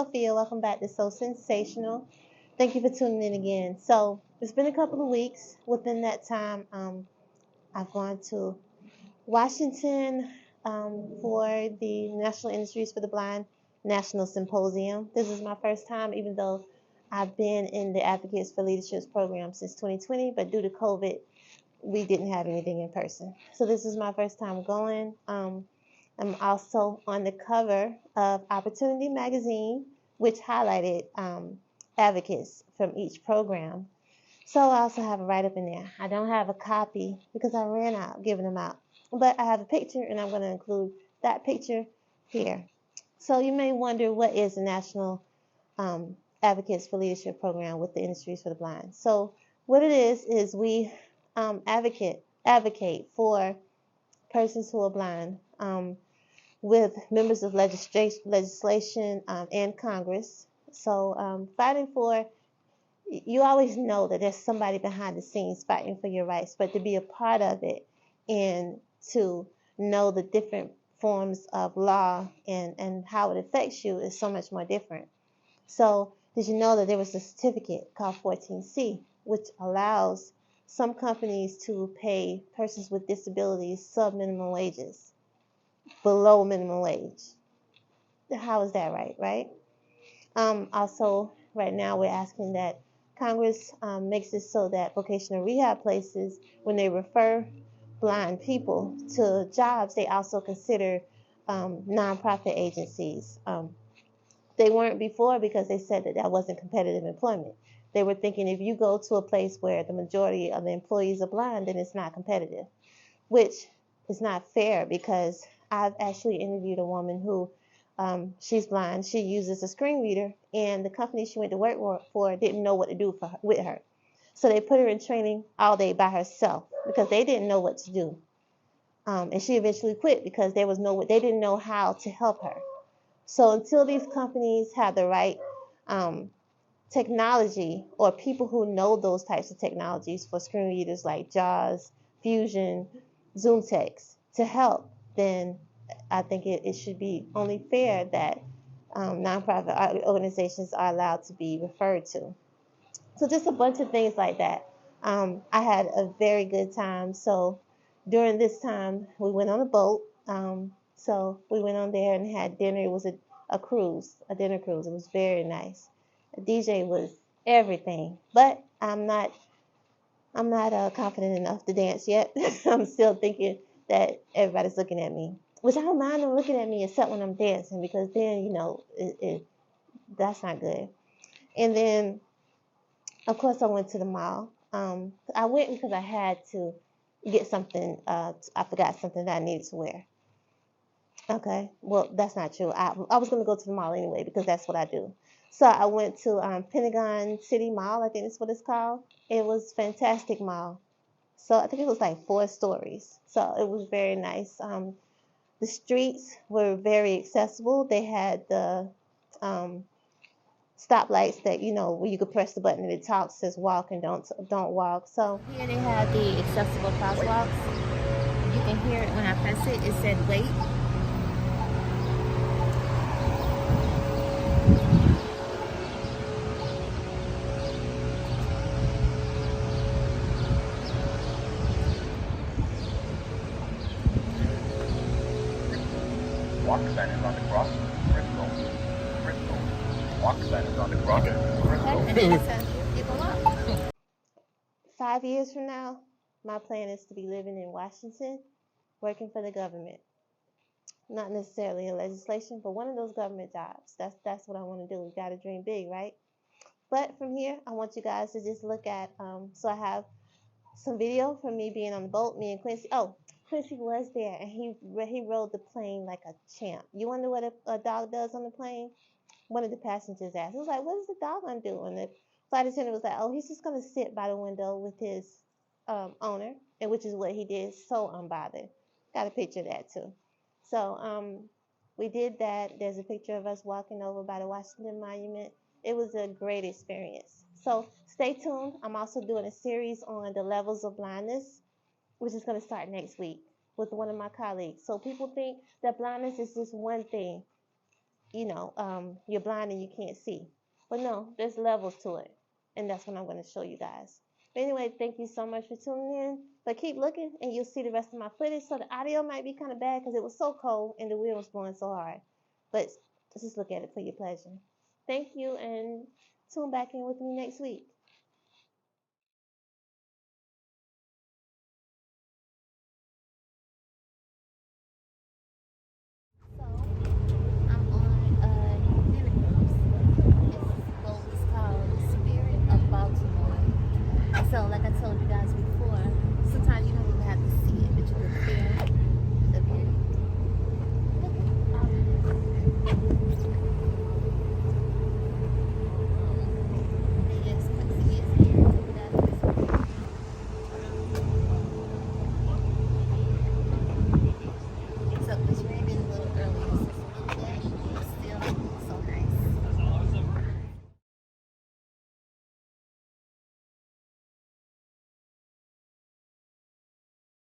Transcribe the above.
Sophia. Welcome back to So Sensational. Thank you for tuning in again. So it's been a couple of weeks. Within that time, I've gone to Washington for the National Industries for the Blind National Symposium. This is my first time, even though I've been in the Advocates for Leadership program since 2020, but due to COVID, we didn't have anything in person. So this is my first time going. I'm also on the cover of Opportunity magazine, which highlighted advocates from each program. So I also have a write-up in there. I don't have a copy because I ran out giving them out. But I have a picture, and I'm going to include that picture here. So you may wonder, what is the National Advocates for Leadership program with the Industries for the Blind? So what it is we advocate for persons who are blind with members of legislation and Congress. So fighting for, you always know that there's somebody behind the scenes fighting for your rights, but to be a part of it and to know the different forms of law and how it affects you is so much more different. So did you know that there was a certificate called 14C, which allows some companies to pay persons with disabilities sub-minimum wages, below minimum wage? How is that right? Also, right now we're asking that Congress makes it so that vocational rehab places, when they refer blind people to jobs, they also consider nonprofit agencies. They weren't before because they said that wasn't competitive employment. They were thinking if you go to a place where the majority of the employees are blind, then it's not competitive, which is not fair, because I've actually interviewed a woman who she's blind. She uses a screen reader, and the company she went to work for didn't know what to do with her. So they put her in training all day by herself because they didn't know what to do. And she eventually quit because they didn't know how to help her. So until these companies have the right technology, or people who know those types of technologies for screen readers like JAWS, Fusion, Zoom Text to help, then I think it should be only fair that nonprofit organizations are allowed to be referred to. So just a bunch of things like that. I had a very good time. So during this time, we went on a boat. So we went on there and had dinner. It was a cruise, a dinner cruise. It was very nice. The DJ was everything, but I'm not confident enough to dance yet. I'm still thinking that everybody's looking at me, which I don't mind them looking at me except when I'm dancing, because then that's not good. And then of course I went to the mall. I went because I had to get something. I forgot something that I needed to wear. Okay, well, that's not true. I was going to go to the mall anyway because that's what I do. So I went to Pentagon City Mall, I think that's what it's called. It was a fantastic mall. So I think it was like 4 stories. So it was very nice. The streets were very accessible. They had the stoplights that, where you could press the button and it talks, says walk and don't walk. So here they have the accessible crosswalks. You can hear it when I press it. It said wait. Walk sign is on the cross. Crystal. Walk sign is on the cross. Crystal. And then it says you go up. 5 years from now, my plan is to be living in Washington, working for the government. Not necessarily in legislation, but one of those government jobs. That's what I want to do. We got to dream big, right? But from here, I want you guys to just look at. So I have some video from me being on the boat, me and Quincy. Oh, Quincy was there, and he rode the plane like a champ. You wonder what a dog does on the plane? One of the passengers asked. He was like, "What is the dog gonna do?" And the flight attendant was like, "Oh, he's just gonna sit by the window with his owner," and which is what he did, so unbothered. Got a picture of that too. So we did that. There's a picture of us walking over by the Washington Monument. It was a great experience. So stay tuned. I'm also doing a series on the levels of blindness, which is going to start next week with one of my colleagues. So people think that blindness is just one thing. you're blind and you can't see. But no, there's levels to it, and that's what I'm going to show you guys. But anyway, thank you so much for tuning in. But keep looking, and you'll see the rest of my footage. So the audio might be kind of bad because it was so cold and the wind was blowing so hard. But just look at it for your pleasure. Thank you, and tune back in with me next week.